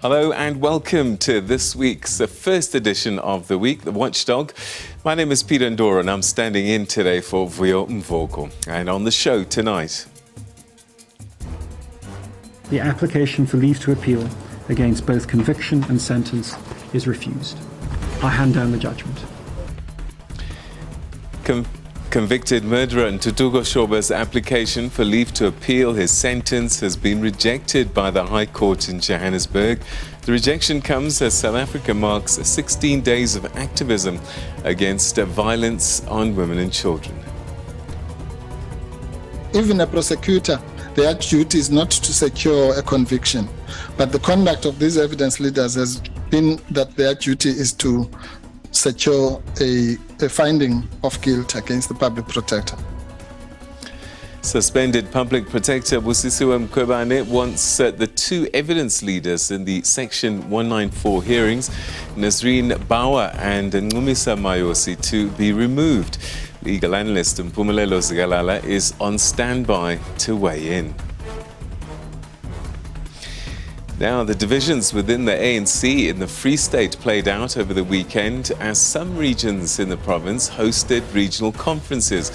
Hello and welcome to this week's first edition of The Week, the Watchdog. My name is Peter Ndoro and I'm standing in today for Vuyo Mvoko. And on the show tonight, the application for leave to appeal against both conviction and sentence is refused. I hand down the judgment. Convicted murderer Ntuthuko Shoba's application for leave to appeal his sentence has been rejected by the High Court in Johannesburg. The rejection comes as South Africa marks 16 days of activism against violence on women and children. Even a prosecutor, their duty is not to secure a conviction, but the conduct of these evidence leaders has been that their duty is to secure a finding of guilt against the public protector. Suspended public protector Vuyo Mvoko wants the two evidence leaders in the Section 194 hearings, Nazreen Bawa and Ncumisa Mayosi, to be removed. Legal analyst Mpumelelo Zigalala is on standby to weigh in. Now, the divisions within the ANC in the Free State played out over the weekend as some regions in the province hosted regional conferences.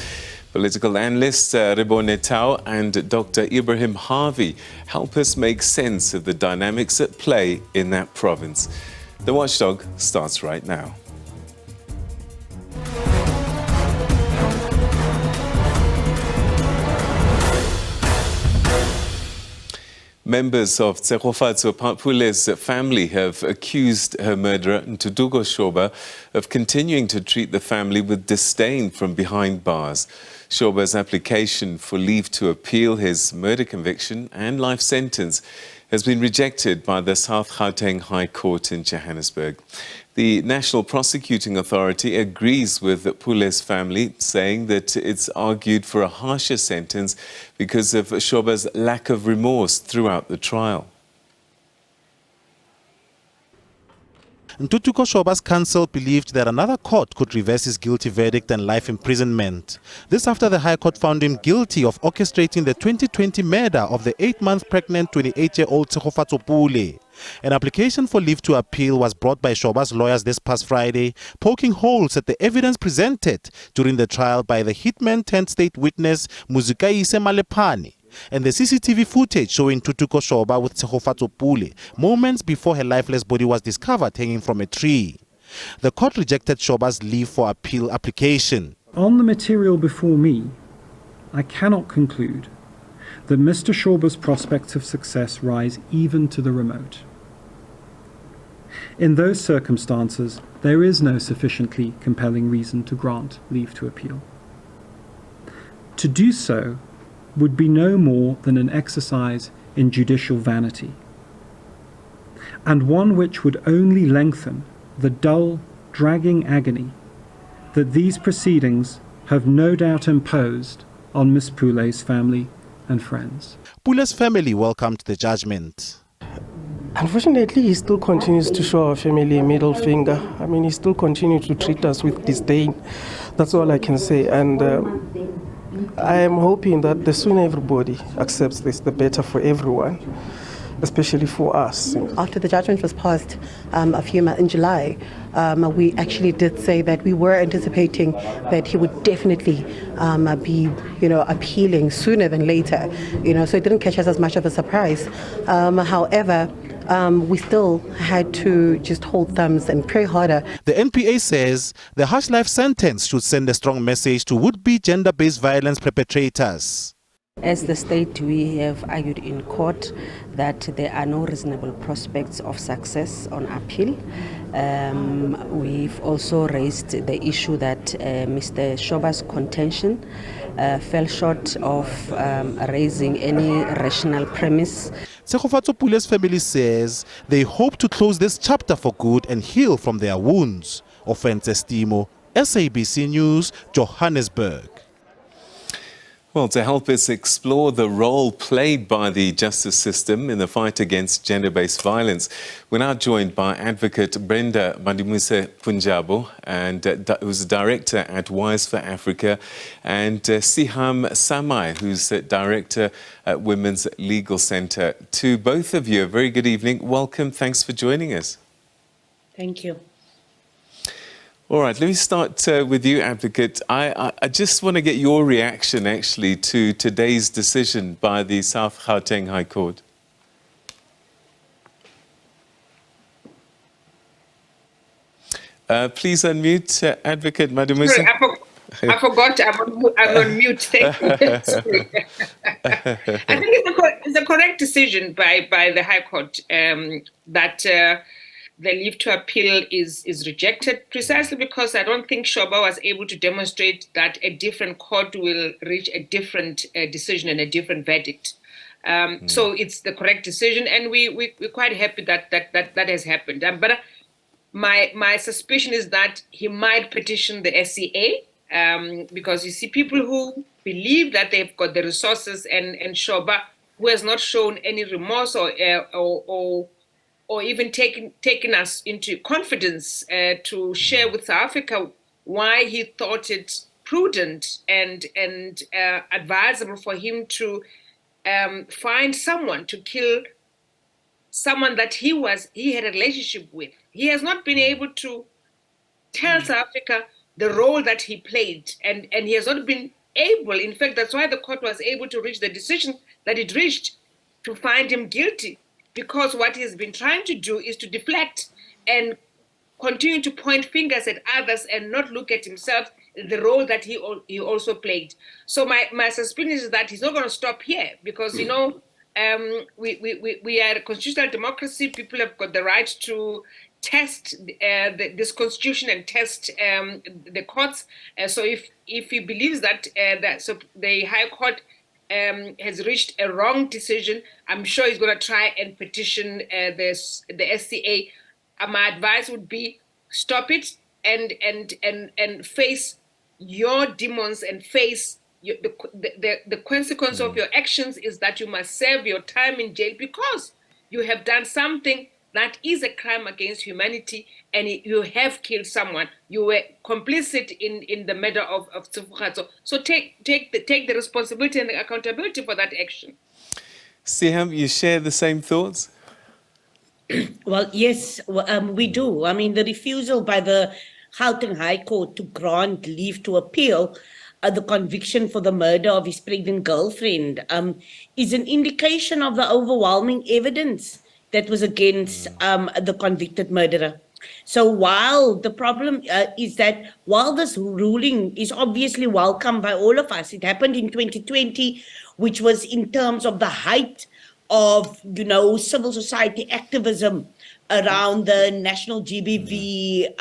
Political analysts Rebo Netau and Dr. Ibrahim Harvey help us make sense of the dynamics at play in that province. The Watchdog starts right now. Members of Tsegofatso Pule's family have accused her murderer, Ntuthuko Shoba, of continuing to treat the family with disdain from behind bars. Shoba's application for leave to appeal his murder conviction and life sentence has been rejected by the South Gauteng High Court in Johannesburg. The National Prosecuting Authority agrees with Pule's family, saying that it's argued for a harsher sentence because of Shoba's lack of remorse throughout the trial. Ntuthuko Shoba's counsel believed that another court could reverse his guilty verdict and life imprisonment. This after the High Court found him guilty of orchestrating the 2020 murder of the 8-month pregnant 28-year-old Tsegofatso Pule. An application for leave to appeal was brought by Shoba's lawyers this past Friday, poking holes at the evidence presented during the trial by the hitman-turned-state witness Muzikaise Malepane and the CCTV footage showing Ntuthuko Shoba with Tsegofatso Pule moments before her lifeless body was discovered hanging from a tree. The court rejected Shoba's leave for appeal application. On the material before me, I cannot conclude that Mr. Shoba's prospects of success rise even to the remote. In those circumstances, there is no sufficiently compelling reason to grant leave to appeal. To do so would be no more than an exercise in judicial vanity, and one which would only lengthen the dull, dragging agony that these proceedings have no doubt imposed on Miss Pule's family and friends. Pule's family welcomed the judgment. Unfortunately, he still continues to show our family a middle finger. I mean, he still continues to treat us with disdain. That's all I can say. And I am hoping that the sooner everybody accepts this, the better for everyone, especially for us. After the judgment was passed a few months in July, we actually did say that we were anticipating that he would definitely be, appealing sooner than later. So it didn't catch us as much of a surprise. However, we still had to just hold thumbs and pray harder. The NPA says the harsh life sentence should send a strong message to would-be gender-based violence perpetrators. As the state, we have argued in court that there are no reasonable prospects of success on appeal. We've also raised the issue that Mr. Shoba's contention fell short of raising any rational premise. Tsegofatso Pule's family says they hope to close this chapter for good and heal from their wounds. Offense Estimo, SABC News, Johannesburg. Well, to help us explore the role played by the justice system in the fight against gender-based violence, we're now joined by advocate Brenda Madimuse Punjabo, and who's a director at Wise for Africa, and Siham Samai, who's a director at Women's Legal Centre. To both of you, a very good evening. Welcome. Thanks for joining us. Thank you. All right, let me start with you, Advocate. I just want to get your reaction, actually, to today's decision by the South Gauteng High Court. Please unmute, Advocate Madimuse. Sorry, I forgot I'm on mute. Thank you. I think it's a correct decision by the High Court that the leave to appeal is rejected, precisely because I don't think Shoba was able to demonstrate that a different court will reach a different decision and a different verdict. So it's the correct decision, and we're quite happy that has happened. But my suspicion is that he might petition the SCA, because you see people who believe that they've got the resources, and Shoba, who has not shown any remorse or even taken us into confidence to share with South Africa why he thought it prudent and advisable for him to find someone to kill someone that he had a relationship with. He has not been able to tell South Africa the role that he played, and he has not been able, in fact, that's why the court was able to reach the decision that it reached, to find him guilty. Because what he's been trying to do is to deflect and continue to point fingers at others and not look at himself, the role that he also played. So my suspicion is that he's not going to stop here, because, you know, we are a constitutional democracy. People have got the right to test this constitution and test the courts. So if he believes that the High Court has reached a wrong decision, I'm sure he's going to try and petition the SCA. My advice would be stop it and face your demons and face the consequence of your actions is that you must serve your time in jail because you have done something that is a crime against humanity, and you have killed someone. You were complicit in the murder of Tsifukhatso. So take the responsibility and the accountability for that action. Siham, you share the same thoughts? Well, yes, we do. I mean, the refusal by the Gauteng High Court to grant leave to appeal the conviction for the murder of his pregnant girlfriend is an indication of the overwhelming evidence that was against the convicted murderer. So while the problem is that while this ruling is obviously welcome by all of us, it happened in 2020, which was in terms of the height of, you know, civil society activism around the national GBV,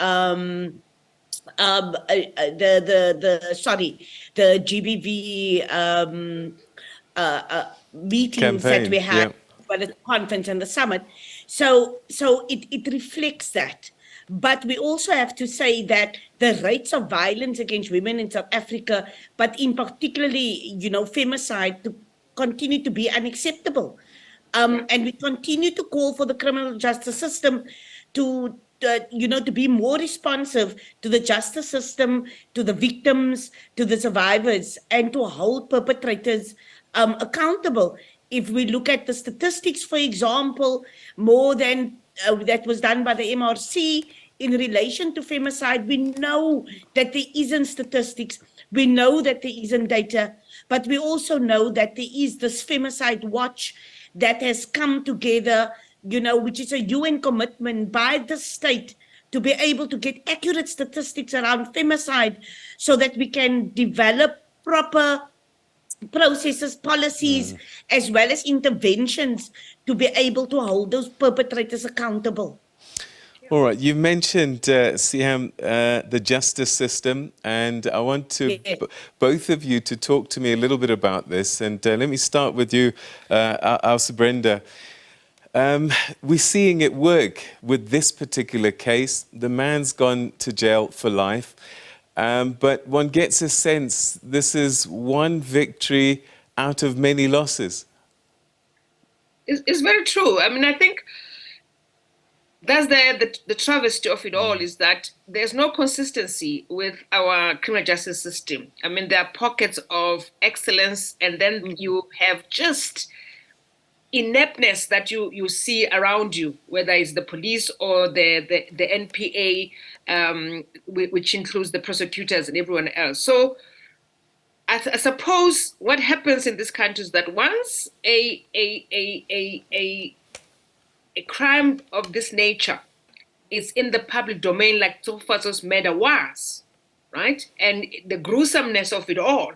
the GBV meetings that we had. By the conference and the summit. So it reflects that. But we also have to say that the rates of violence against women in South Africa, but in particularly, you know, femicide, to continue to be unacceptable. And we continue to call for the criminal justice system to be more responsive to the justice system, to the victims, to the survivors, and to hold perpetrators accountable. If we look at the statistics, for example, more than that was done by the MRC in relation to femicide, we know that there isn't statistics, we know that there isn't data, but we also know that there is this femicide watch that has come together, you know, which is a UN commitment by the state to be able to get accurate statistics around femicide so that we can develop proper processes, policies, as well as interventions to be able to hold those perpetrators accountable. All right, you mentioned, Siham, the justice system, and I want to both of you to talk to me a little bit about this. And let me start with you, Brenda. We're seeing it work with this particular case. The man's gone to jail for life. but one gets a sense this is one victory out of many losses. It's very true. I mean, I think that's the travesty of it all, is that there's no consistency with our criminal justice system. I mean, there are pockets of excellence, and then you have just ineptness that you see around you, whether it's the police or the NPA, which includes the prosecutors and everyone else. So I suppose what happens in this country is that once a crime of this nature is in the public domain, like Tsofatso's murder was, right, and the gruesomeness of it all,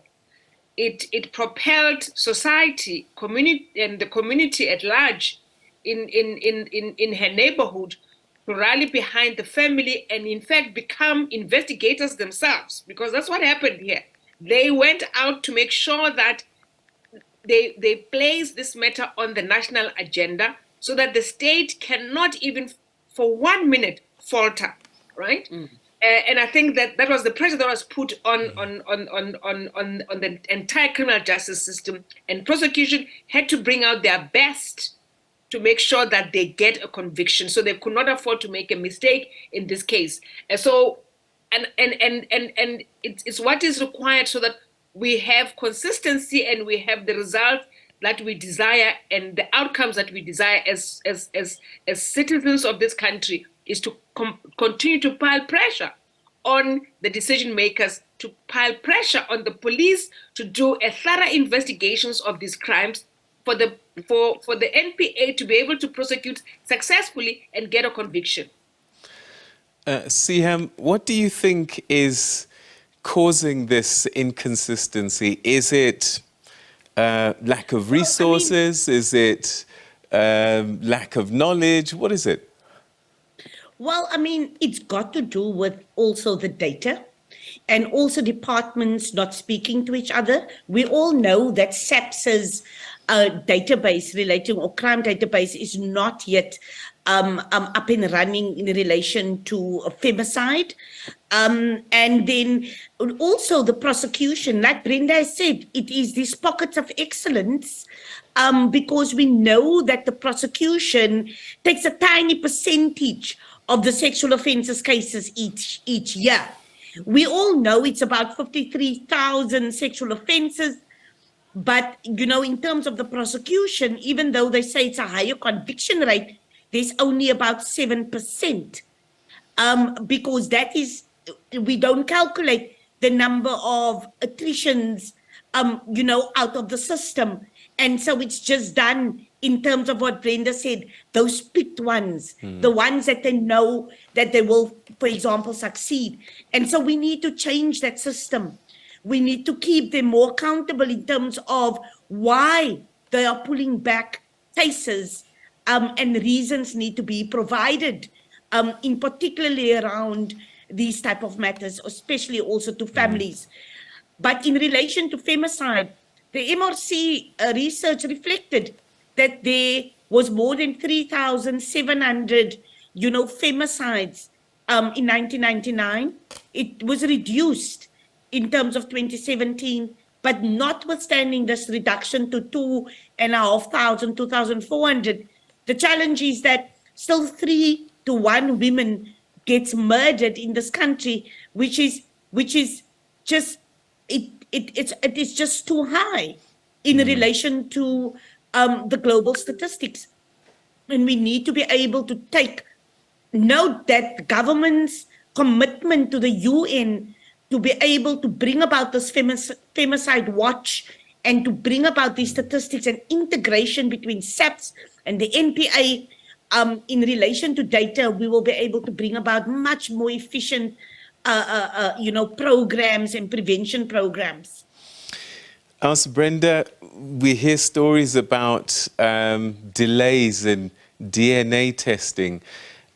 it propelled society, community, and the community at large in her neighborhood to rally behind the family and, in fact, become investigators themselves, because that's what happened here. They went out to make sure that they place this matter on the national agenda so that the state cannot even for 1 minute falter, right? And I think that was the pressure that was put on the entire criminal justice system, and prosecution had to bring out their best to make sure that they get a conviction. So they could not afford to make a mistake in this case. And so, and it's what is required so that we have consistency and we have the result that we desire and the outcomes that we desire as citizens of this country, is to continue to pile pressure on the decision makers, to pile pressure on the police to do a thorough investigations of these crimes, for the NPA to be able to prosecute successfully and get a conviction. Siham, what do you think is causing this inconsistency? Is it lack of resources? Is it lack of knowledge? What is it? Well, I mean, it's got to do with also the data and also departments not speaking to each other. We all know that SABC's database relating, or crime database, is not yet up and running in relation to femicide. And then also the prosecution, like Brenda has said, it is these pockets of excellence, because we know that the prosecution takes a tiny percentage of the sexual offences cases each year. We all know it's about 53,000 sexual offences, but, you know, in terms of the prosecution, even though they say it's a higher conviction rate, there's only about 7%, because that is, we don't calculate the number of attritions, you know, out of the system. And so it's just done in terms of what Brenda said, those picked ones, the ones that they know that they will, for example, succeed. And so we need to change that system. We need to keep them more accountable in terms of why they are pulling back cases, and reasons need to be provided, in particularly around these type of matters, especially also to families. But in relation to femicide, the MRC research reflected that there was more than 3,700, you know, femicides in 1999. It was reduced in terms of 2017, but notwithstanding this reduction to 2,500, 2,400, the challenge is that still 3 to 1 women gets murdered in this country, which is just it is just too high in relation to the global statistics. And we need to be able to take note that government's commitment to the UN to be able to bring about this femicide watch and to bring about these statistics and integration between SABC and the NPA, in relation to data, we will be able to bring about much more efficient you know, programs and prevention programs. As Brenda, we hear stories about delays in DNA testing,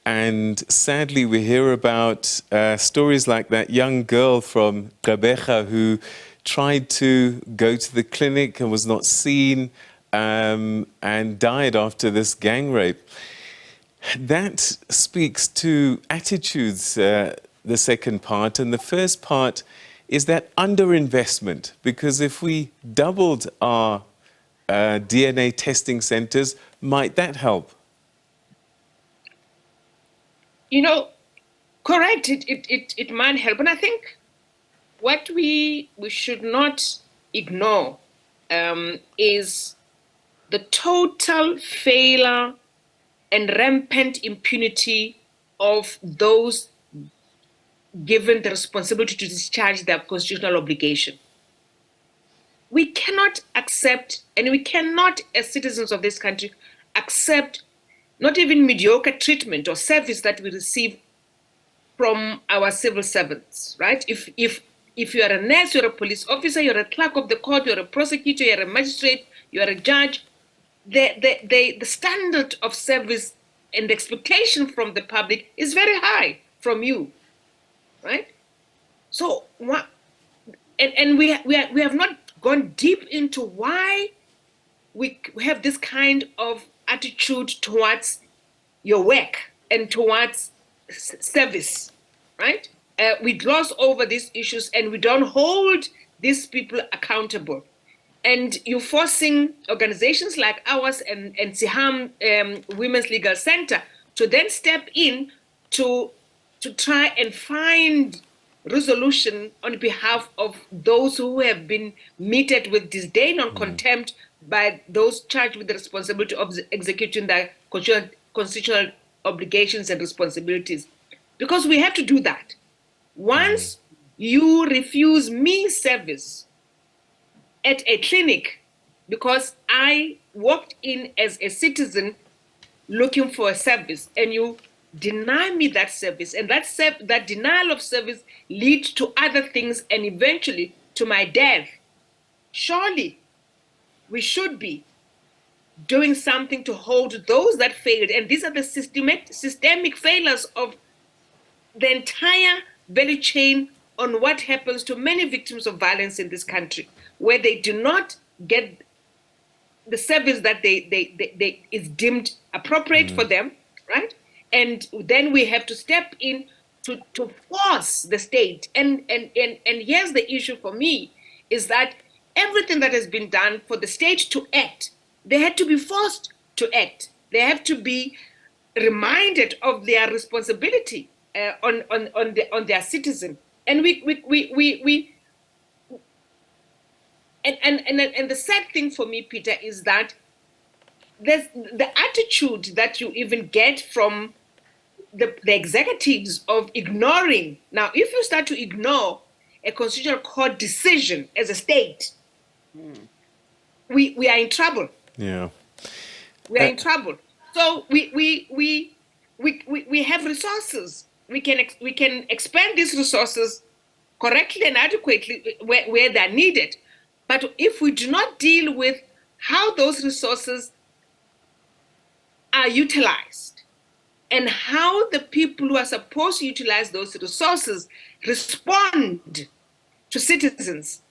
and sadly we hear about stories like that young girl from Gqeberha who tried to go to the clinic and was not seen, and died after this gang rape. That speaks to attitudes the second part. And the first part is that underinvestment, because if we doubled our DNA testing centers, might that help? You know, correct, it might help. And I think what we should not ignore is the total failure and rampant impunity of those given the responsibility to discharge their constitutional obligation. We cannot accept, and we cannot, as citizens of this country, accept not even mediocre treatment or service that we receive from our civil servants, right? If you are a nurse, you're a police officer, you're a clerk of the court, you're a prosecutor, you're a magistrate, you're a judge, the standard of service and expectation from the public is very high from you, right? So what? And we have not gone deep into why we have this kind of attitude towards your work and towards service, right? We gloss over these issues and we don't hold these people accountable. And you're forcing organizations like ours and Siham Women's Legal Center to then step in to try and find resolution on behalf of those who have been meted with disdain or contempt by those charged with the responsibility of executing their constitutional obligations and responsibilities. Because we have to do that. Once you refuse me service at a clinic because I walked in as a citizen looking for a service and you deny me that service, and that denial of service leads to other things and eventually to my death, surely we should be doing something to hold those that failed. And these are the systemic failures of the entire value chain on what happens to many victims of violence in this country, where they do not get the service that they is deemed appropriate for them, right? And then we have to step in to force the state. And here's the issue for me, is that everything that has been done for the state to act, they had to be forced to act. They have to be reminded of their responsibility on their citizen. And and the sad thing for me, Peter, is that there's the attitude that you even get from the executives of ignoring. Now, if you start to ignore a constitutional court decision as a state, we are in trouble. Yeah. We are in trouble. So we have resources. We can expend these resources correctly and adequately where they're needed. But if we do not deal with how those resources are utilized and how the people who are supposed to utilize those resources respond to citizens,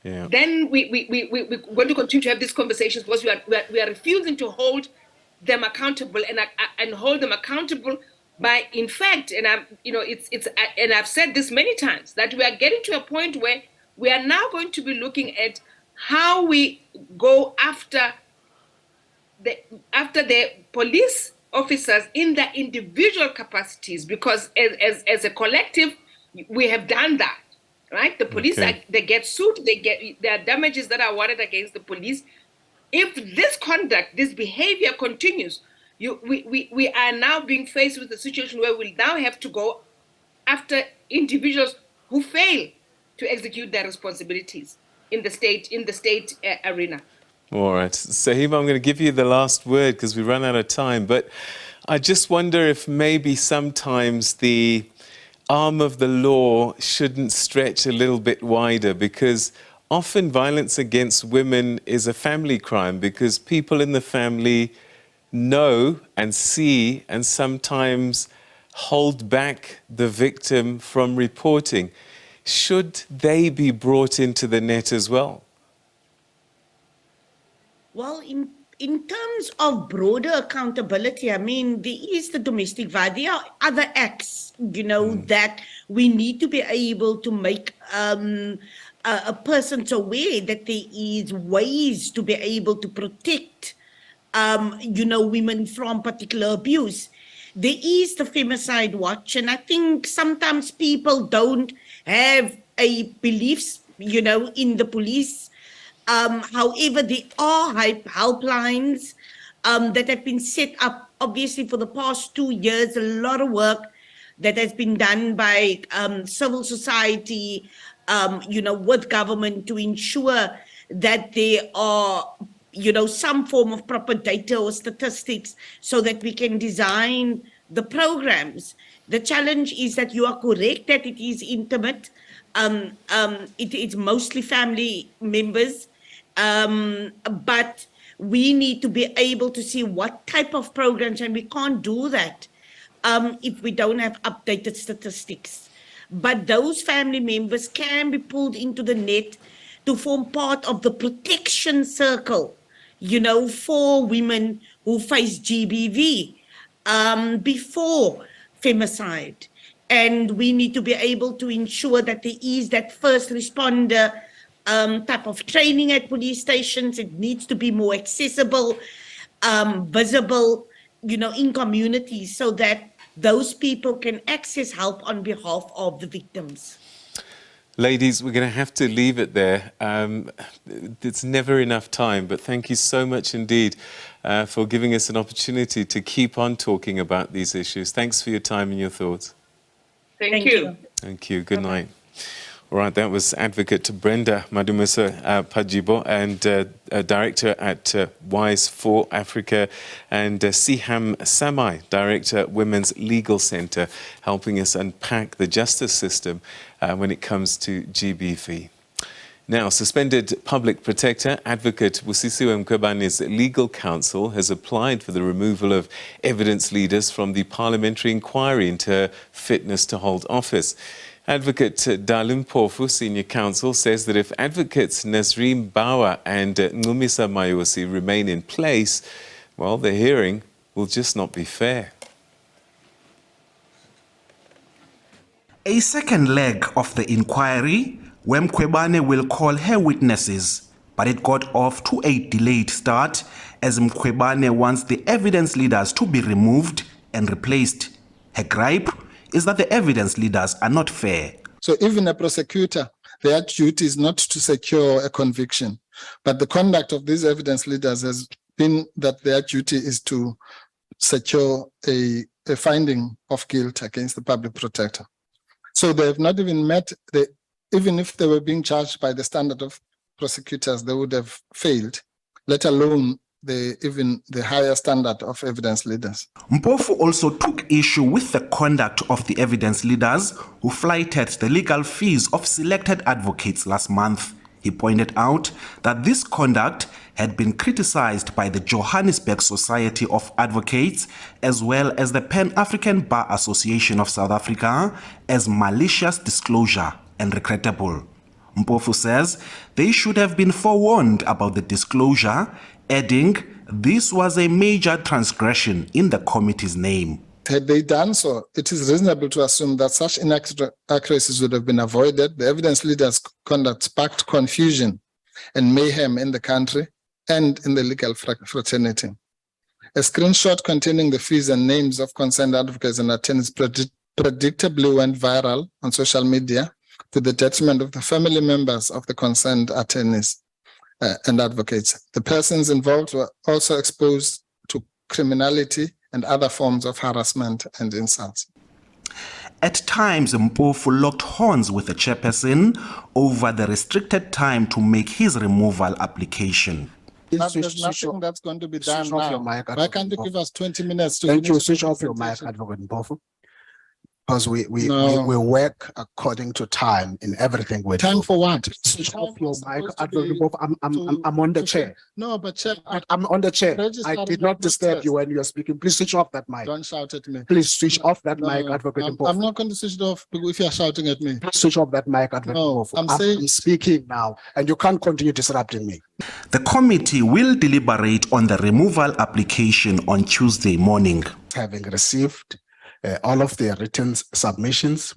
then we're going to continue to have these conversations because we are refusing to hold them accountable and hold them accountable by, in fact, and I've said this many times, that we are getting to a point where we are now going to be looking at how we go after the police officers in their individual capacities, because as a collective, we have done that, right? The police, they get sued, there are damages that are awarded against the police. If this conduct, this behavior continues, we are now being faced with a situation where we now have to go after individuals who fail to execute their responsibilities in the state arena. All right. Sahima, I'm going to give you the last word because we run out of time. But I just wonder if maybe sometimes the arm of the law shouldn't stretch a little bit wider, because often violence against women is a family crime because people in the family know and see and sometimes hold back the victim from reporting. Should they be brought into the net as well? Well, in terms of broader accountability, I mean, there is the domestic violence. There are other acts, that we need to be able to make a person aware that there is ways to be able to protect, women from particular abuse. There is the Femicide Watch, and I think sometimes people don't have a belief, in the police. However, there are helplines that have been set up, obviously, for the past 2 years. A lot of work that has been done by civil society, with government to ensure that there are, some form of proper data or statistics so that we can design the programs. The challenge is that you are correct that it is intimate. It's mostly family members. But we need to be able to see what type of programs, and we can't do that if we don't have updated statistics. But those family members can be pulled into the net to form part of the protection circle, for women who face GBV before femicide. And we need to be able to ensure that there is that first responder type of training at police stations. It needs to be more accessible, visible, in communities, so that those people can access help on behalf of the victims. Ladies, we're going to have to leave it there. It's never enough time, but thank you so much indeed for giving us an opportunity to keep on talking about these issues. Thanks for your time and your thoughts. Thank you. Thank you. Good night. All right, that was Advocate Brenda Madumusa Pajibo, and Director at WISE for Africa, and Siham Samai, Director, Women's Legal Centre, helping us unpack the justice system when it comes to GBV. Now, suspended public protector, Advocate Busisiwe Mkhwebane's legal counsel has applied for the removal of evidence leaders from the parliamentary inquiry into her fitness to hold office. Advocate Mpofu, senior counsel, says that if Advocates Nazrim Bawa and Ngumisa Mayosi remain in place, well, the hearing will just not be fair. A second leg of the inquiry, where Mkhwebane will call her witnesses, but it got off to a delayed start as Mkhwebane wants the evidence leaders to be removed and replaced. Her gripe is that the evidence leaders are not fair. So even a prosecutor, their duty is not to secure a conviction, but the conduct of these evidence leaders has been that their duty is to secure a finding of guilt against the public protector. So they have not even met, even if they were being charged by the standard of prosecutors, they would have failed, let alone even the higher standard of evidence leaders. Mpofu also took issue with the conduct of the evidence leaders who flighted the legal fees of selected advocates last month. He pointed out that this conduct had been criticized by the Johannesburg Society of Advocates as well as the Pan-African Bar Association of South Africa as malicious disclosure and regrettable. Mpofu says they should have been forewarned about the disclosure, adding this was a major transgression in the committee's name. Had they done so, it is reasonable to assume that such inaccuracies would have been avoided. The evidence leaders' conduct sparked confusion and mayhem in the country and in the legal fraternity. A screenshot containing the fees and names of concerned advocates and attorneys predictably went viral on social media to the detriment of the family members of the concerned attorneys and advocates. The persons involved were also exposed to criminality and other forms of harassment and insults. At times, Mpofu locked horns with the chairperson over the restricted time to make his removal application. There's nothing that's going to be done now. Why can't you give us 20 minutes to Thank you. Switch off your mic, Advocate Mpofu. Because we work according to time in everything we do. Time for what? Switch off your mic. I'm on the chair. No, but Chair, I'm on the chair. I Registrar did not is disturb first. you when you are speaking. Please switch off that mic. Don't shout at me. Please switch off that No, mic, Advocate I'm Mpofu. not going to switch it off if you are shouting at me. Please switch off that mic, Advocate No, Mpofu. I'm speaking now, and you can't continue disrupting me. The committee will deliberate on the removal application on Tuesday morning. Having received all of the written submissions,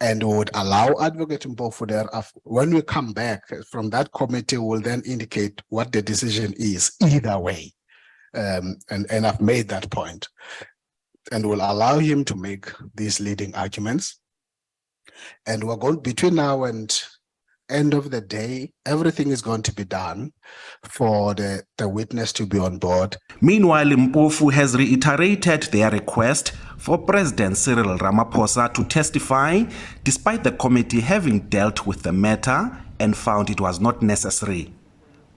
and would allow Advocate Mpofu thereafter. When we come back from that committee, will then indicate what the decision is either way. And I've made that point. And will allow him to make these leading arguments. And we're going, between now and end of the day, everything is going to be done for the witness to be on board. Meanwhile, Mpofu has reiterated their request for President Cyril Ramaphosa to testify, despite the committee having dealt with the matter and found it was not necessary.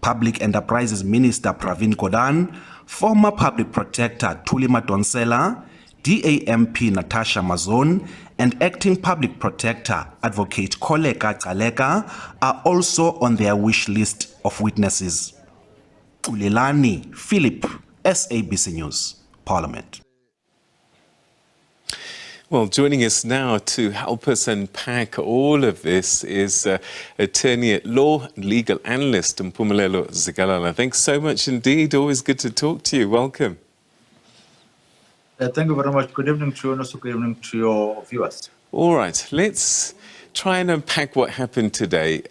Public Enterprises Minister Pravin Gordhan, former Public Protector Thuli Madonsela, DAMP Natasha Mazon, and Acting Public Protector Advocate Koleka Kaleka are also on their wish list of witnesses. Ulelani Philip, SABC News, Parliament. Well, joining us now to help us unpack all of this is attorney at law and legal analyst Mpumelelo Zikalala. Thanks so much indeed. Always good to talk to you. Welcome. Thank you very much. Good evening to you and also good evening to your viewers. All right, let's try and unpack what happened today.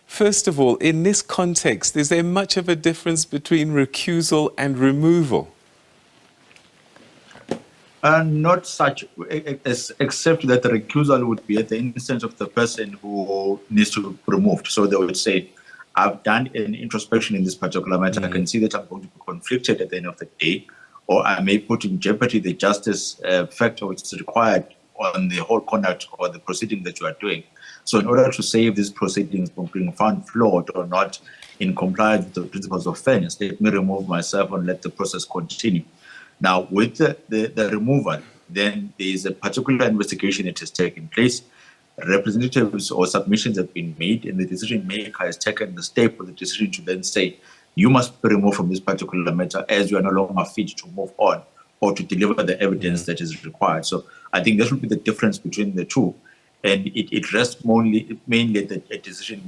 First of all, in this context, is there much of a difference between recusal and removal? Not such, except that the recusal would be at the instance of the person who needs to be removed. So they would say, I've done an introspection in this particular matter. I can see that I'm going to be conflicted at the end of the day, or I may put in jeopardy the justice factor which is required on the whole conduct or the proceeding that you are doing. So in order to save these proceedings from being found flawed or not in compliance with the principles of fairness, let me remove myself and let the process continue. Now, with the removal, then there is a particular investigation that has taken place. Representatives or submissions have been made, and the decision maker has taken the step for the decision to then say, you must be removed from this particular matter as you are no longer fit to move on or to deliver the evidence that is required. So I think this will be the difference between the two. And it rests mainly that a decision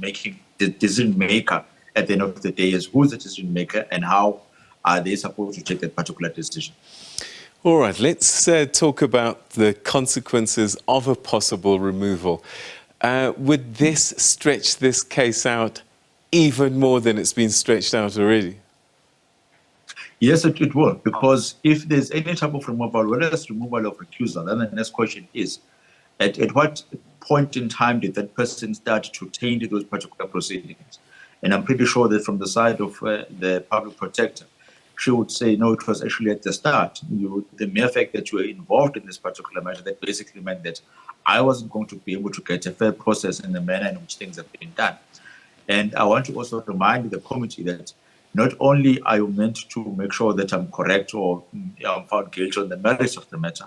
maker at the end of the day is who's the decision maker and how are they supposed to take that particular decision. All right, let's talk about the consequences of a possible removal. Would this stretch this case out even more than it's been stretched out already? Yes, it will, because if there's any type of removal, whether it's removal of recusal, then the next question is, at what point in time did that person start to taint those particular proceedings? And I'm pretty sure that from the side of the public protector, she would say, no, it was actually at the start. The mere fact that you were involved in this particular matter, that basically meant that I wasn't going to be able to get a fair process in the manner in which things have been done. And I want to also remind the committee that not only are you meant to make sure that I'm correct or I'm found guilty on the merits of the matter,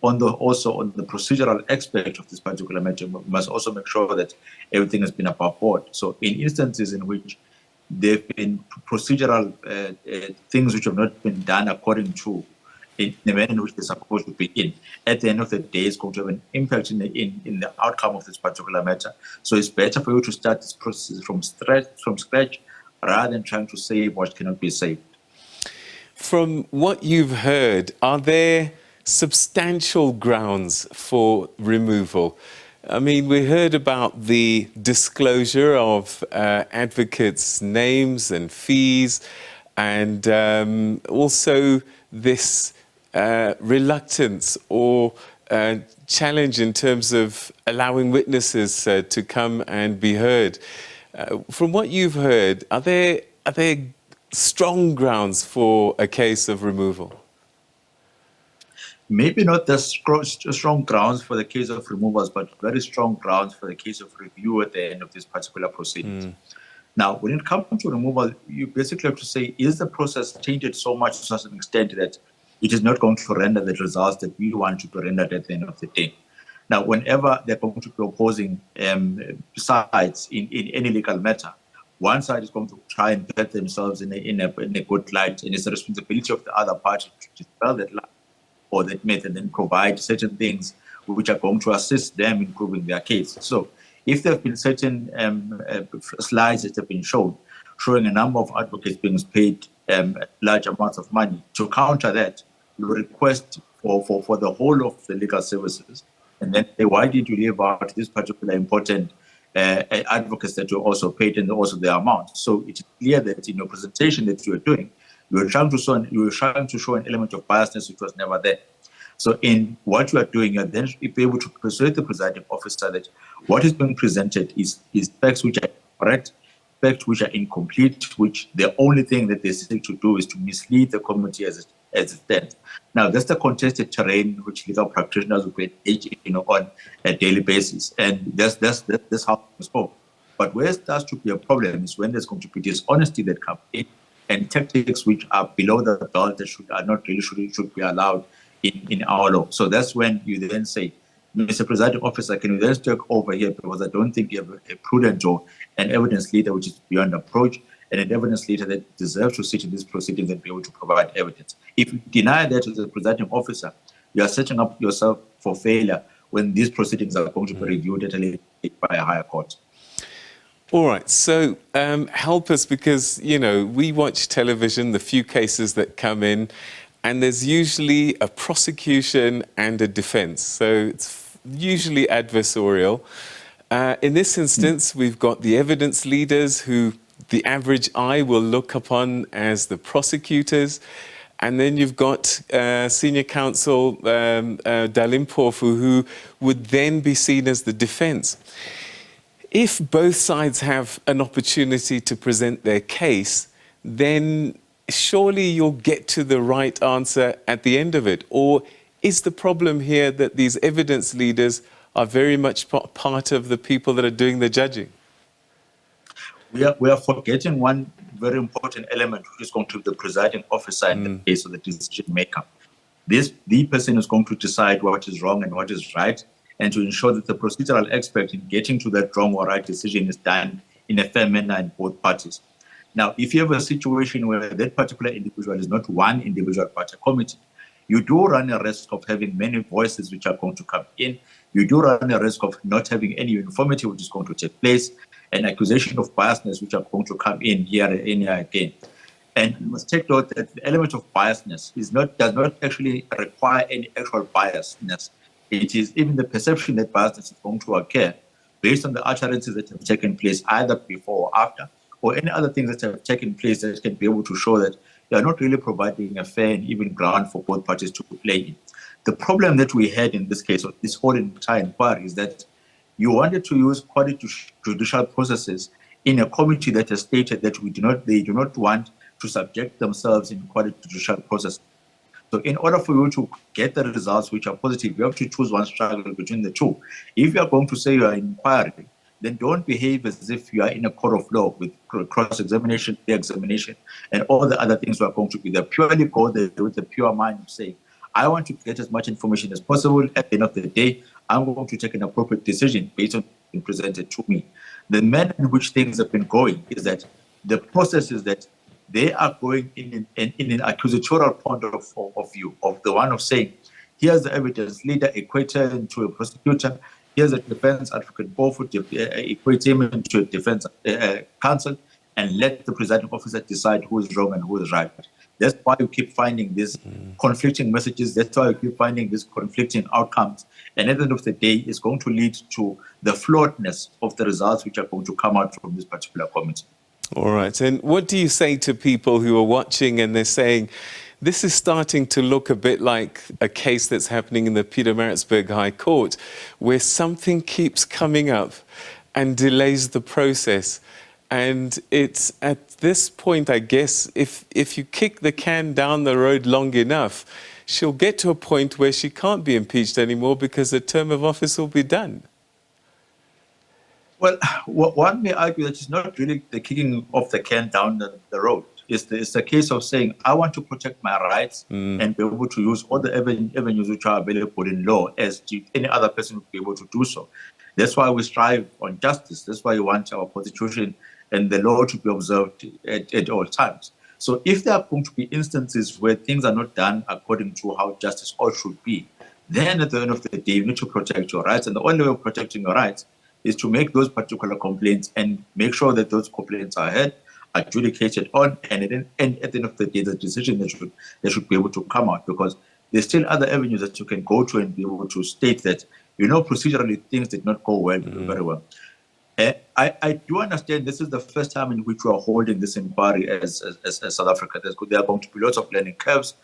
also on the procedural aspect of this particular matter, we must also make sure that everything has been above board. So in instances in which there have been procedural things which have not been done according to in the manner in which they're supposed to be in, at the end of the day, it's going to have an impact in the outcome of this particular matter. So it's better for you to start this process from scratch rather than trying to save what cannot be saved. From what you've heard, are there substantial grounds for removal? I mean, we heard about the disclosure of advocates' names and fees, and also this reluctance or challenge in terms of allowing witnesses to come and be heard. From what you've heard, are there strong grounds for a case of removal? Maybe not the strong grounds for the case of removals, but very strong grounds for the case of review at the end of this particular proceedings. Now, when it comes to removal, you basically have to say, is the process tainted so much to such an extent that it is not going to render the results that we want to be rendered at the end of the day. Now, whenever they're going to be opposing sides in any legal matter, one side is going to try and put themselves in a good light, and it's the responsibility of the other party to dispel that light or that myth and then provide certain things which are going to assist them in proving their case. So if there have been certain slides that have been shown, showing a number of advocates being paid large amounts of money, to counter that, you request for the whole of the legal services, and then say, why did you leave out this particular important advocates that were also paid and also the amount? So it's clear that in your presentation that you are doing, you were trying to show an element of biasness which was never there. So in what you are doing, you are then be able to persuade the presiding officer that what is being presented is facts which are correct, facts which are incomplete, which the only thing that they seek to do is to mislead the community as it stands. Now, that's the contested terrain which legal practitioners will engage on a daily basis, and that's how we spoke. But where it starts to be a problem is when there's going to be dishonesty that comes in, and tactics which are below the belt that should be allowed in our law. So that's when you then say, Mr. Presiding Officer, can you then take over here, because I don't think you have a prudent or an evidence leader which is beyond approach, and an evidence leader that deserves to sit in these proceedings and be able to provide evidence. If you deny that as a presiding officer, you are setting up yourself for failure when these proceedings are going to be reviewed at a later date by a higher court. All right, so help us, because, we watch television, the few cases that come in, and there's usually a prosecution and a defense. So it's usually adversarial. In this instance, we've got the evidence leaders who the average eye will look upon as the prosecutors. And then you've got senior counsel Mpofu, who would then be seen as the defense. If both sides have an opportunity to present their case, then surely you'll get to the right answer at the end of it. Or is the problem here that these evidence leaders are very much part of the people that are doing the judging? We are forgetting one very important element, which is going to be the presiding officer in the case of the decision maker. The person is going to decide what is wrong and what is right, and to ensure that the procedural aspect in getting to that wrong or right decision is done in a fair manner in both parties. Now, if you have a situation where that particular individual is not one individual but a committee, you do run a risk of having many voices which are going to come in. You do run a risk of not having any uniformity which is going to take place, an accusation of biasness which are going to come in here and here again. And you must take note that the element of biasness does not actually require any actual biasness. It is even the perception that biasness is going to occur based on the utterances that have taken place either before or after, or any other things that have taken place that can be able to show that they are not really providing a fair and even ground for both parties to play in. The problem that we had in this case of this whole entire inquiry is that you wanted to use quasi-judicial processes in a committee that has stated that they do not want to subject themselves in quasi-judicial process. So in order for you to get the results which are positive, you have to choose one struggle between the two. If you are going to say you are in inquiry, then don't behave as if you are in a court of law with cross-examination, re-examination, and all the other things we are going to be there. Purely go there with the pure mind of saying, I want to get as much information as possible. At the end of the day, I'm going to take an appropriate decision based on what's been presented to me. The manner in which things have been going is that the process is that they are going in an accusatorial point of view, of the one of saying, here's the evidence leader, equate him to a prosecutor, here's a defense advocate, both equate him into a defense counsel, and let the presiding officer decide who is wrong and who is right. That's why you keep finding these conflicting messages. That's why you keep finding these conflicting outcomes. And at the end of the day, it's going to lead to the flawedness of the results which are going to come out from this particular committee. All right. And what do you say to people who are watching and they're saying, this is starting to look a bit like a case that's happening in the Pietermaritzburg High Court, where something keeps coming up and delays the process? And it's at this point, I guess, if you kick the can down the road long enough, she'll get to a point where she can't be impeached anymore because the term of office will be done. Well, one may argue that it's not really the kicking of the can down the road. It's the case of saying, I want to protect my rights and be able to use all the avenues which are available in law as any other person would be able to do so. That's why we strive on justice. That's why we want our constitution and the law to be observed at all times. So if there are going to be instances where things are not done according to how justice ought should be, then at the end of the day, you need to protect your rights. And the only way of protecting your rights is to make those particular complaints and make sure that those complaints are heard, adjudicated on, and at the end of the day, the decision that should be able to come out, because there's still other avenues that you can go to and be able to state that, procedurally things did not go well, very well. I do understand this is the first time in which we are holding this inquiry as South Africa. There are going to be lots of learning curves,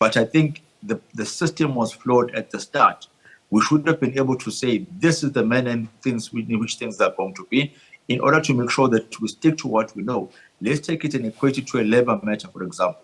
but I think the system was flawed at the start. We should have been able to say, this is the manner in which things are going to be, in order to make sure that we stick to what we know. Let's take it and equate it to a labor matter, for example.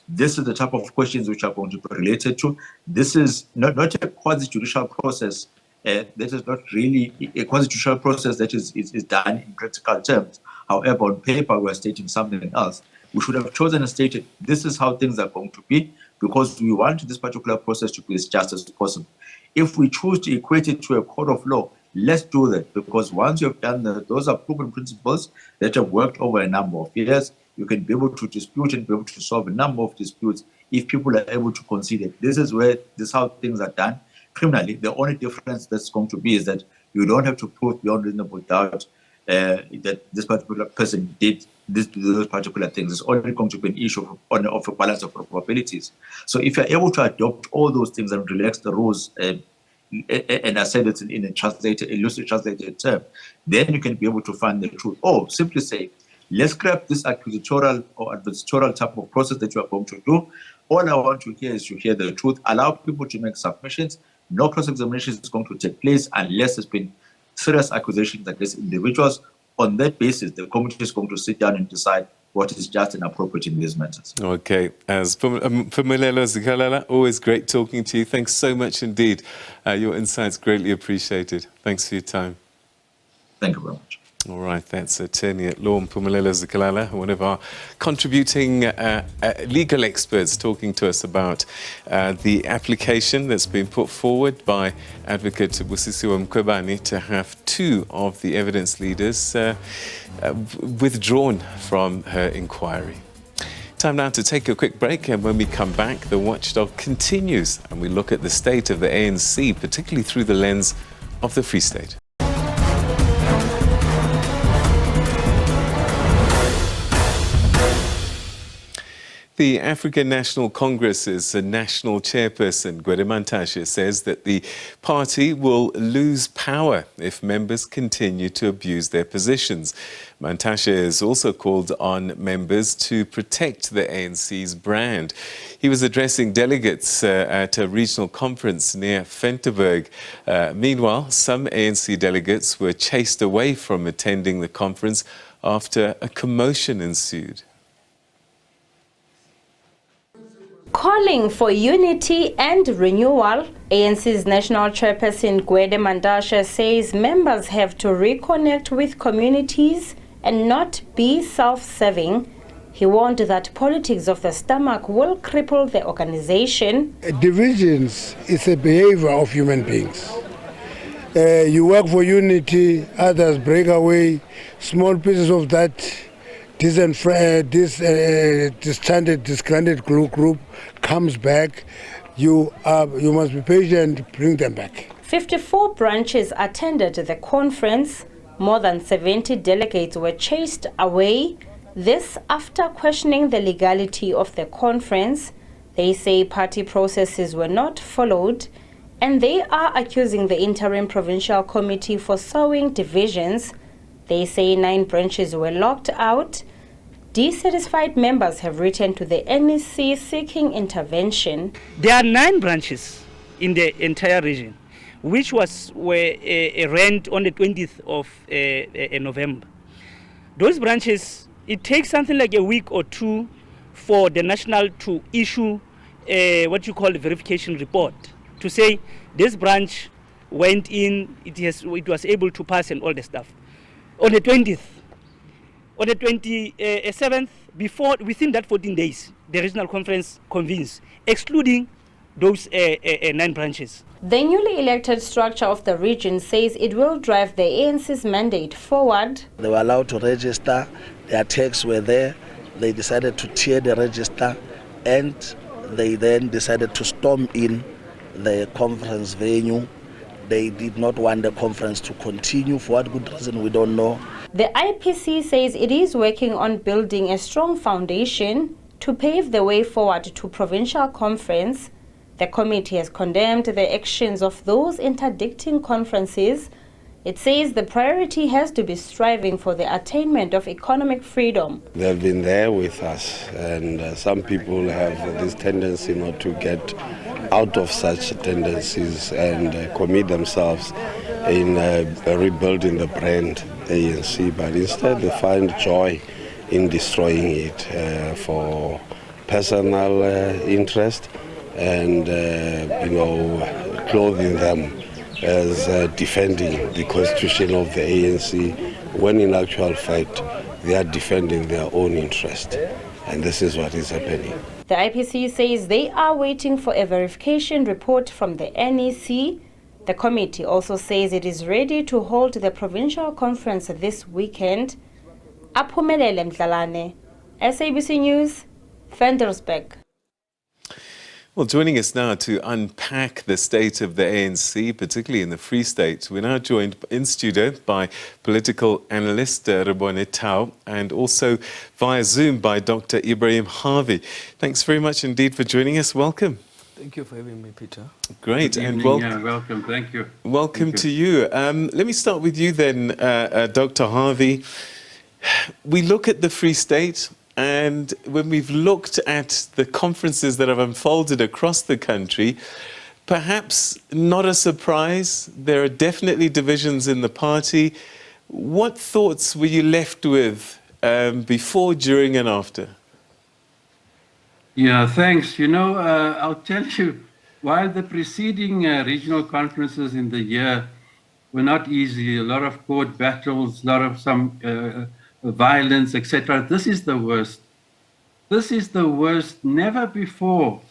This is the type of questions which are going to be related to. This is not a quasi-judicial process. That is not really a quasi-judicial process that is done in practical terms. However, on paper, we are stating something else. We should have chosen and stated, this is how things are going to be, because we want this particular process to be as just as possible. If we choose to equate it to a court of law, let's do that, because once you've done that, those are proven principles that have worked over a number of years. You can be able to dispute and be able to solve a number of disputes if people are able to consider this is how things are done criminally. The only difference that's going to be is that you don't have to prove beyond reasonable doubt that this particular person did those particular things. It's only going to be an issue of a balance of probabilities. So if you're able to adopt all those things and relax the rules, and I said it in a loosely translated term, then you can be able to find the truth. Or simply say, let's grab this accusatorial or adversarial type of process that you are going to do. All I want to hear is to hear the truth. Allow people to make submissions. No cross-examination is going to take place unless there's been serious accusations against individuals. On that basis, the committee is going to sit down and decide what is just and appropriate in these matters. Okay. As Phumelelo Zikalala, always great talking to you. Thanks so much indeed. Your insights greatly appreciated. Thanks for your time. Thank you very much. All right, that's attorney at law Mpumelelo Zikalala, one of our contributing legal experts, talking to us about the application that's been put forward by Advocate Busisiwe Mkhwebane to have two of the evidence leaders withdrawn from her inquiry. Time now to take a quick break, and when we come back, the Watchdog continues and we look at the state of the ANC, particularly through the lens of the Free State. The African National Congress's national chairperson, Gwede Mantashe, says that the party will lose power if members continue to abuse their positions. Mantashe has also called on members to protect the ANC's brand. He was addressing delegates at a regional conference near Ventersburg. Meanwhile, some ANC delegates were chased away from attending the conference after a commotion ensued. Calling for unity and renewal, ANC's national chairperson Gwede Mantashe says members have to reconnect with communities and not be self-serving. He warned that politics of the stomach will cripple the organization. Divisions is a behavior of human beings. You work for unity, others break away, small pieces of that disgruntled group comes back. You must be patient, bring them back. 54 branches attended the conference. More than 70 delegates were chased away. This after questioning the legality of the conference. They say party processes were not followed, and they are accusing the interim provincial committee for sowing divisions. They say 9 branches were locked out. Dissatisfied members have written to the NEC seeking intervention. There are 9 branches in the entire region, which were rent on the 20th of November. Those branches, it takes something like a week or 2 for the national to issue what you call a verification report to say this branch went in, it was able to pass and all the stuff. On the 20th, on the 27th, within that 14 days, the regional conference convenes, excluding those 9 branches. The newly elected structure of the region says it will drive the ANC's mandate forward. They were allowed to register, their tags were there, they decided to tear the register, and they then decided to storm in the conference venue. They did not want the conference to continue. For what good reason, we don't know. The IPC says it is working on building a strong foundation to pave the way forward to provincial conference. The committee has condemned the actions of those interdicting conferences. It says the priority has to be striving for the attainment of economic freedom. They've been there with us, and some people have this tendency not to get out of such tendencies and commit themselves in rebuilding the brand ANC, but instead they find joy in destroying it for personal interest and clothing them as defending the constitution of the ANC, when in actual fact they are defending their own interest, and this is what is happening. The IPC says they are waiting for a verification report from the NEC. The committee also says it is ready to hold the provincial conference this weekend. Aphumelele Mdlalane, SABC News, Ventersburg. Well, joining us now to unpack the state of the ANC, particularly in the Free State, we're now joined in studio by political analyst Rebone Tau and also via Zoom by Dr. Ibrahim Harvey. Thanks very much indeed for joining us. Welcome. Thank you for having me, Peter. Great. Good And evening, welcome. Thank you. Welcome to you. Let me start with you then, Dr. Harvey. We look at the Free State, and when we've looked at the conferences that have unfolded across the country, perhaps not a surprise, there are definitely divisions in the party. What thoughts were you left with before, during and after? Yeah, thanks. I'll tell you, while the preceding regional conferences in the year were not easy, a lot of court battles, a lot of violence, etc. This is the worst. This is the worst. Never before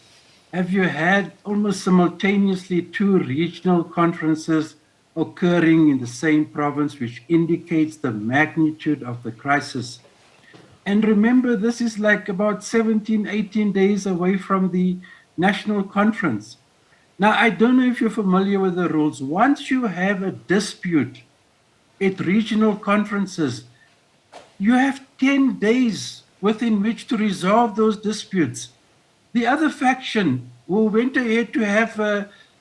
have you had almost simultaneously 2 regional conferences occurring in the same province, which indicates the magnitude of the crisis. And remember, this is like about 17, 18 days away from the national conference. Now, I don't know if you're familiar with the rules. Once you have a dispute at regional conferences, you have 10 days within which to resolve those disputes. The other faction who went ahead to have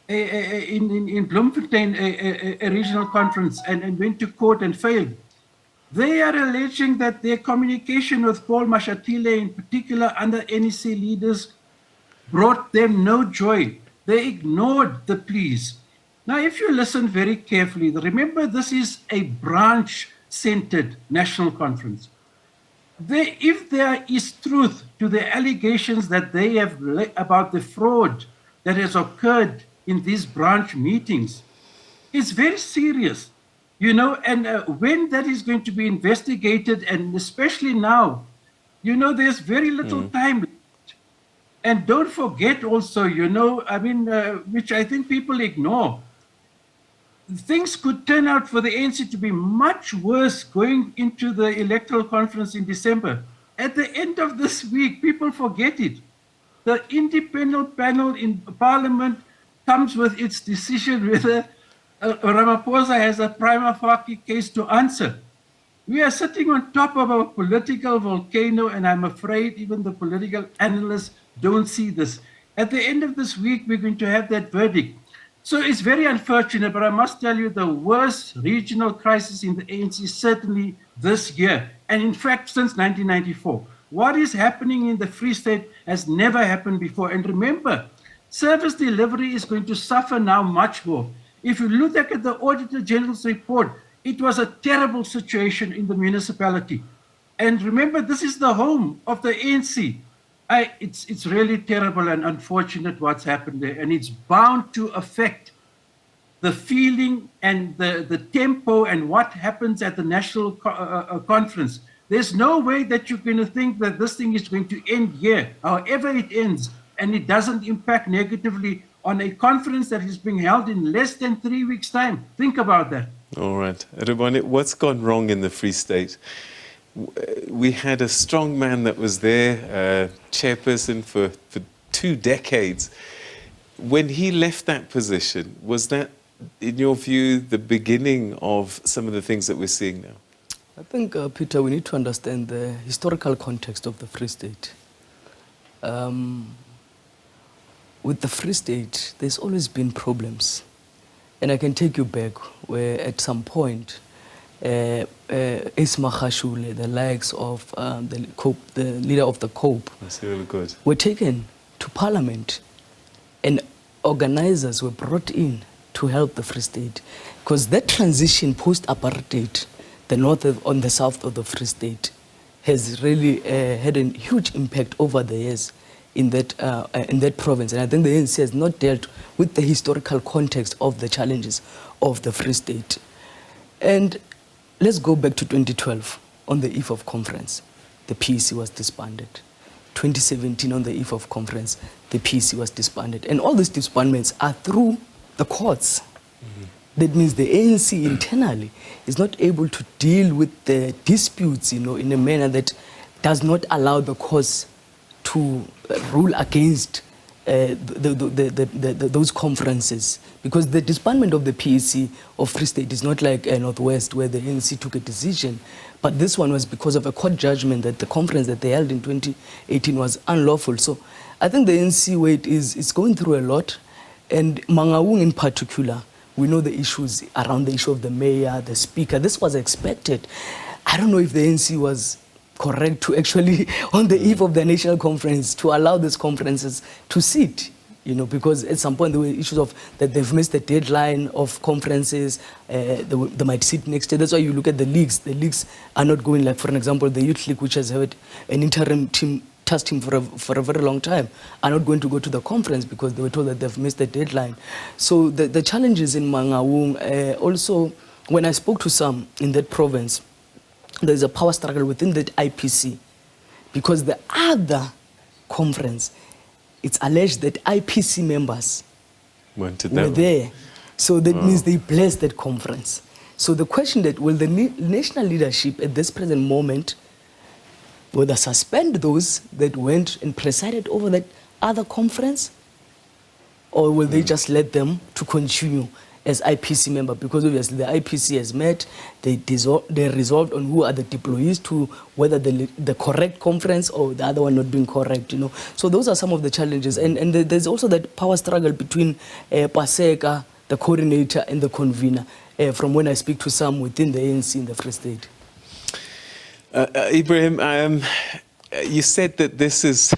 in Bloemfontein a regional conference and went to court and failed, they are alleging that their communication with Paul Mashatile, in particular under NEC leaders, brought them no joy. They ignored the pleas. Now, if you listen very carefully, remember this is a branch-centered national conference. If there is truth to the allegations that they have about the fraud that has occurred in these branch meetings, it's very serious, and when that is going to be investigated, and especially now, there's very little time left. And don't forget also, which I think people ignore, things could turn out for the ANC to be much worse going into the electoral conference in December. At the end of this week, people forget it. The independent panel in Parliament comes with its decision whether Ramaphosa has a prima facie case to answer. We are sitting on top of a political volcano, and I'm afraid even the political analysts don't see this. At the end of this week, we're going to have that verdict. So it's very unfortunate, but I must tell you the worst regional crisis in the ANC certainly this year, and in fact since 1994. What is happening in the Free State has never happened before. And remember, service delivery is going to suffer now much more. If you look at the Auditor General's report, it was a terrible situation in the municipality. And remember, this is the home of the ANC. It's really terrible and unfortunate what's happened there, and it's bound to affect the feeling and the tempo and what happens at the national conference. There's no way that you're going to think that this thing is going to end here, however it ends, and it doesn't impact negatively on a conference that is being held in less than 3 weeks' time. Think about that. All right. Rebone, what's gone wrong in the Free State? We had a strong man that was there, chairperson for 2 decades. When he left that position, was that, in your view, the beginning of some of the things that we're seeing now? I think, Peter, we need to understand the historical context of the Free State. With the Free State, there's always been problems. And I can take you back where at some point, Isma Khashule, the likes of the leader of the COPE, That's really good. were taken to Parliament, and organizers were brought in to help the Free State. Because that transition post-apartheid, the north on the south of the Free State, has really had a huge impact over the years in that province. And I think the ANC has not dealt with the historical context of the challenges of the Free State. And let's go back to 2012, on the eve of conference, the PEC was disbanded. 2017, on the eve of conference, the PEC was disbanded. And all these disbandments are through the courts. That means the ANC internally is not able to deal with the disputes, in a manner that does not allow the courts to rule against those conferences. Because the disbandment of the PEC of Free State is not like Northwest, where the ANC took a decision. But this one was because of a court judgment that the conference that they held in 2018 was unlawful. So I think the ANC weight is going through a lot. And Mangaung in particular, we know the issues around the issue of the mayor, the speaker. This was expected. I don't know if the ANC was correct to actually, on the eve of the national conference, to allow these conferences to sit. Because at some point there were issues of that they've missed the deadline of conferences, they might sit next year. That's why you look at the leagues. The leagues are not going, like, for example, the Youth League, which has had an interim task team for a very long time, are not going to go to the conference because they were told that they've missed the deadline. So the challenges in Mangaung, also, when I spoke to some in that province, there's a power struggle within that IPC, because the other conference, it's alleged that IPC members were there. So that means they blessed that conference. So the question that, will the national leadership at this present moment, whether suspend those that went and presided over that other conference, or will they just let them to continue as IPC member? Because obviously the IPC has met, they resolved on who are the deployees to whether the correct conference or the other one not being correct, So those are some of the challenges. And there's also that power struggle between Paseka, the coordinator, and the convener, from when I speak to some within the ANC in the Free State. Ibrahim, you said that this is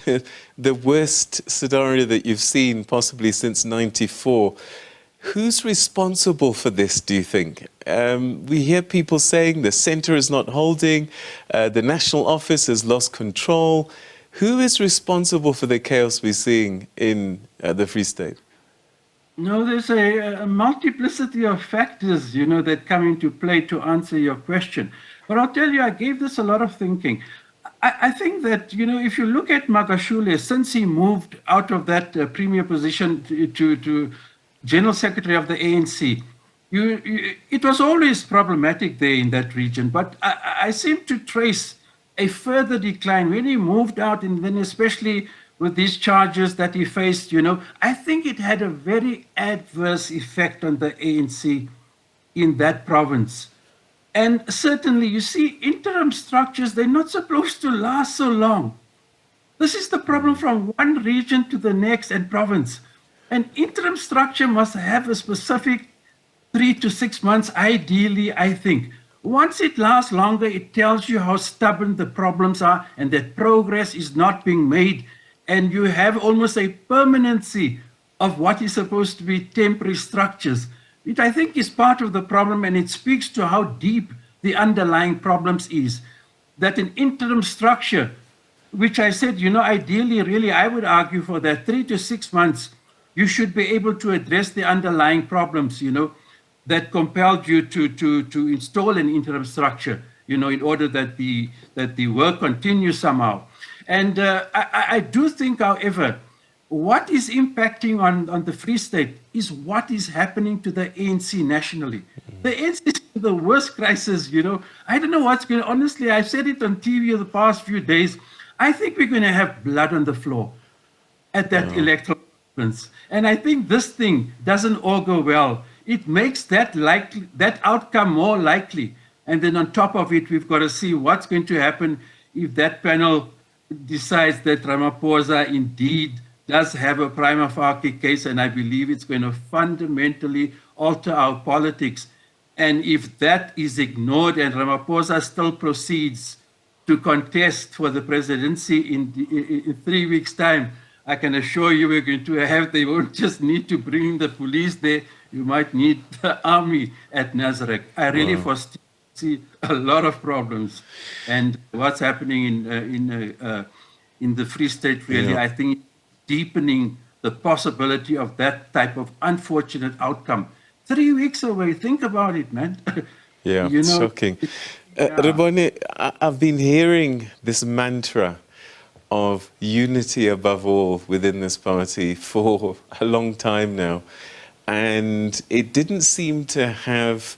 the worst scenario that you've seen possibly since '94. Who's responsible for this, do you think? We hear people saying the centre is not holding, the national office has lost control. Who is responsible for the chaos we're seeing in the Free State? No, there's a multiplicity of factors, that come into play to answer your question. But I'll tell you, I gave this a lot of thinking. I think that, if you look at Magashule, since he moved out of that premier position to General Secretary of the ANC, it was always problematic there in that region. But I seem to trace a further decline when he moved out, and then especially with these charges that he faced, I think it had a very adverse effect on the ANC in that province. And certainly, you see, interim structures, they're not supposed to last so long. This is the problem from one region to the next and province. An interim structure must have a specific 3 to 6 months, ideally, I think. Once it lasts longer, it tells you how stubborn the problems are and that progress is not being made. And you have almost a permanency of what is supposed to be temporary structures, which I think is part of the problem, and it speaks to how deep the underlying problems is. That an interim structure, which I said, ideally, really, I would argue for that 3 to 6 months, you should be able to address the underlying problems, that compelled you to install an interim structure. in order that the work continues somehow. And I do think, however, what is impacting on the Free State is what is happening to the ANC nationally. The ANC is in the worst crisis, I don't know what's going on. Honestly, I've said it on TV the past few days. I think we're going to have blood on the floor at that electoral conference. And I think this thing doesn't augur well. It makes that outcome more likely. And then on top of it, we've got to see what's going to happen if that panel decides that Ramaphosa indeed does have a prima facie case, and I believe it's going to fundamentally alter our politics. And if that is ignored and Ramaphosa still proceeds to contest for the presidency in 3 weeks' time, I can assure you we're going to they won't just need to bring the police there, you might need the army at Nazareth. I really foresee a lot of problems. And what's happening in the Free State, really, I think, deepening the possibility of that type of unfortunate outcome. 3 weeks away, think about it, man. Yeah, shocking. Rebone, I've been hearing this mantra of unity above all within this party for a long time now. And it didn't seem to have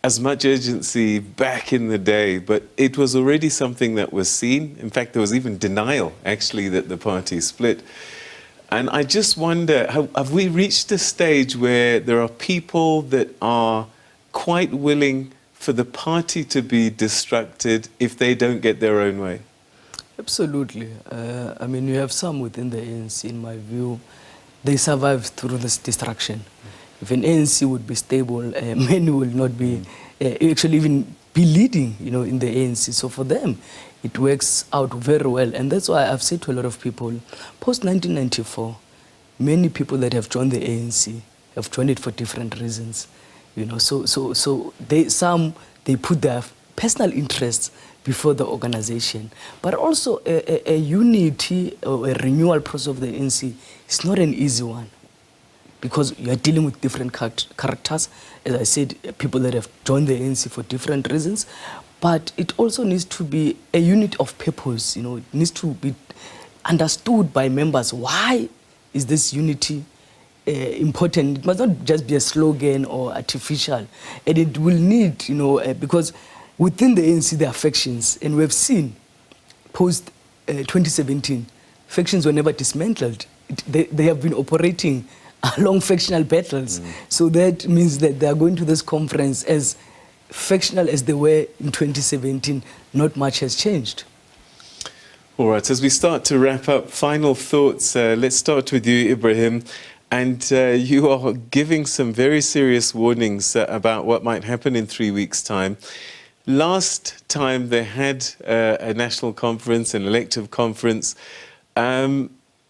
as much urgency back in the day, but it was already something that was seen. In fact, there was even denial, actually, that the party split. And I just wonder, have we reached a stage where there are people that are quite willing for the party to be destructed if they don't get their own way? Absolutely. I mean, you have some within the ANC, in my view, they survived through this destruction. If an ANC would be stable, many will not be, actually even be leading, in the ANC. So for them, it works out very well. And that's why I've said to a lot of people, post-1994, many people that have joined the ANC have joined it for different reasons. So they put their personal interests before the organization. But also a unity or a renewal process of the ANC is not an easy one, because you are dealing with different characters. As I said, people that have joined the ANC for different reasons. But it also needs to be a unit of purpose. It needs to be understood by members. Why is this unity important? It must not just be a slogan or artificial. And it will need, because within the ANC there are factions. And we've seen post-2017, factions were never dismantled. They have been operating along factional battles. So that means that they are going to this conference as factional as they were in 2017. Not much has changed. All right, as we start to wrap up, final thoughts. Let's start with you, Ibrahim. And you are giving some very serious warnings about what might happen in 3 weeks' time. Last time they had a national conference, an elective conference,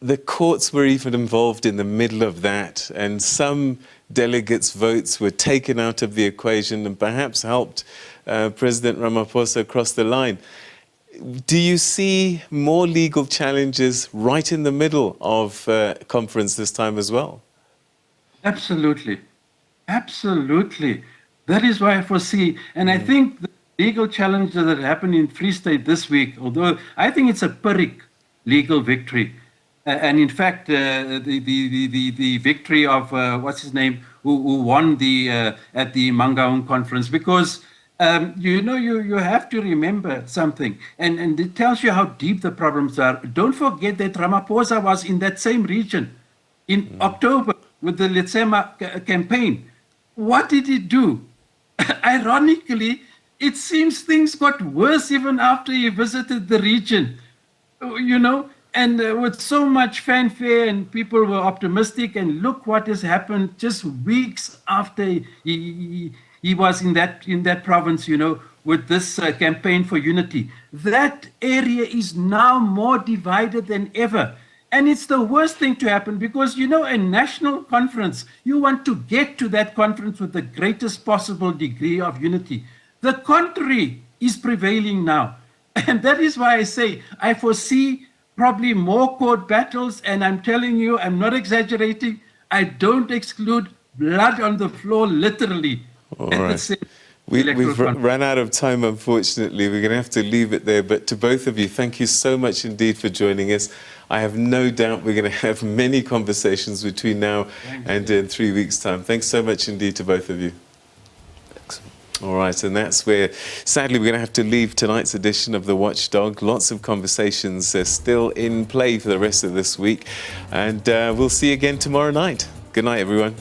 the courts were even involved in the middle of that, and some delegates' votes were taken out of the equation and perhaps helped President Ramaphosa cross the line. Do you see more legal challenges right in the middle of conference this time as well? Absolutely. Absolutely. That is why I foresee, and I think the legal challenges that happened in Free State this week, although I think it's a Pyrrhic legal victory, and in fact, the victory of what's his name, who won at the Mangaung conference, because you have to remember something, and it tells you how deep the problems are. Don't forget that Ramaphosa was in that same region in October with the Letsema campaign. What did he do? Ironically, it seems things got worse even after he visited the region, and with so much fanfare, and people were optimistic, and look what has happened just weeks after he was in that province, with this campaign for unity. That area is now more divided than ever. And it's the worst thing to happen because, a national conference, you want to get to that conference with the greatest possible degree of unity. The contrary is prevailing now. And that is why I say I foresee probably more court battles. And I'm telling you, I'm not exaggerating. I don't exclude blood on the floor, literally. All right. We've run out of time, unfortunately. We're going to have to leave it there. But to both of you, thank you so much indeed for joining us. I have no doubt we're going to have many conversations between now and in 3 weeks' time. Thanks so much indeed to both of you. Thanks. All right, and that's where, sadly, we're going to have to leave tonight's edition of The Watchdog. Lots of conversations still in play for the rest of this week. And we'll see you again tomorrow night. Good night, everyone.